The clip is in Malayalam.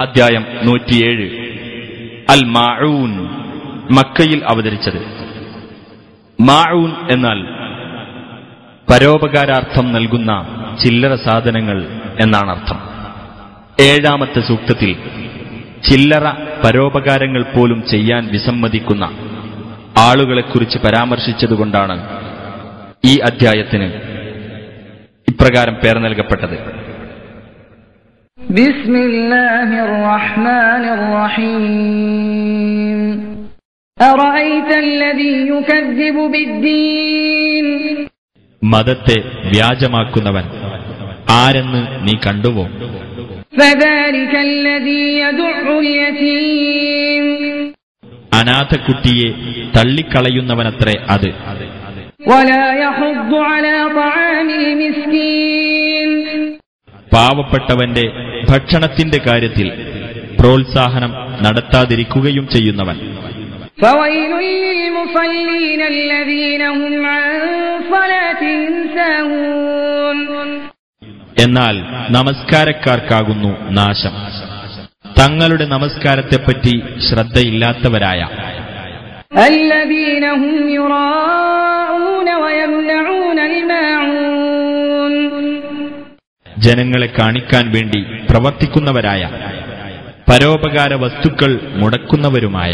അധ്യായം 107 അൽ മാഊൻ, മക്കയിൽ അവതരിച്ചത്. മാഊൻ എന്നാൽ പരോപകാരാർത്ഥം നൽകുന്ന ചില്ലറ സാധനങ്ങൾ എന്നാണ് അർത്ഥം. 7-ാമത്തെ സൂക്തത്തിൽ ചില്ലറ പരോപകാരങ്ങൾ പോലും ചെയ്യാൻ വിസമ്മതിക്കുന്ന ആളുകളെക്കുറിച്ച് പരാമർശിച്ചതുകൊണ്ടാണ് ഈ അധ്യായത്തിന് ഇപ്രകാരം പേർ നൽകപ്പെട്ടത്. ബിസ്മില്ലാഹിർ റഹ്മാനിർ റഹീം. അറഅയ്തല്ലദീ യുകദ്ദിബു ബിദ്ദീൻ. മതത്തെ വ്യാജമാക്കുന്നവൻ ആരെന്ന് നീ കണ്ടുവോ? ഫദാലികല്ലദീ യദുഉൽ യതീം. അനാഥക്കുട്ടിയെ തള്ളിക്കളയുന്നവനത്രേ അത്. വലാ യഹുദ്ദു അലാ തആമിൽ മിസ്കീൻ. പാവപ്പെട്ടവന്റെ ഭക്ഷണത്തിന്റെ കാര്യത്തിൽ പ്രോത്സാഹനം നടത്താതിരിക്കുകയും ചെയ്യുന്നവൻ. ഫവൈലുൽ ലിൽമുസല്ലീന അല്ലദീന ഹും അൻ സ്വലാത്തിഹിം സാഹൂൻ. എന്നാൽ നമസ്കാരക്കാർക്കാകുന്നു നാശം, തങ്ങളുടെ നമസ്കാരത്തെപ്പറ്റി ശ്രദ്ധയില്ലാത്തവരായ. അല്ലദീന ഹും യുറാഊന വയംനഊനൽ മാഊൻ. ജനങ്ങളെ കാണിക്കാൻ വേണ്ടി പ്രവർത്തിക്കുന്നവരായ, പരോപകാര വസ്തുക്കൾ മുടക്കുന്നവരുമായ.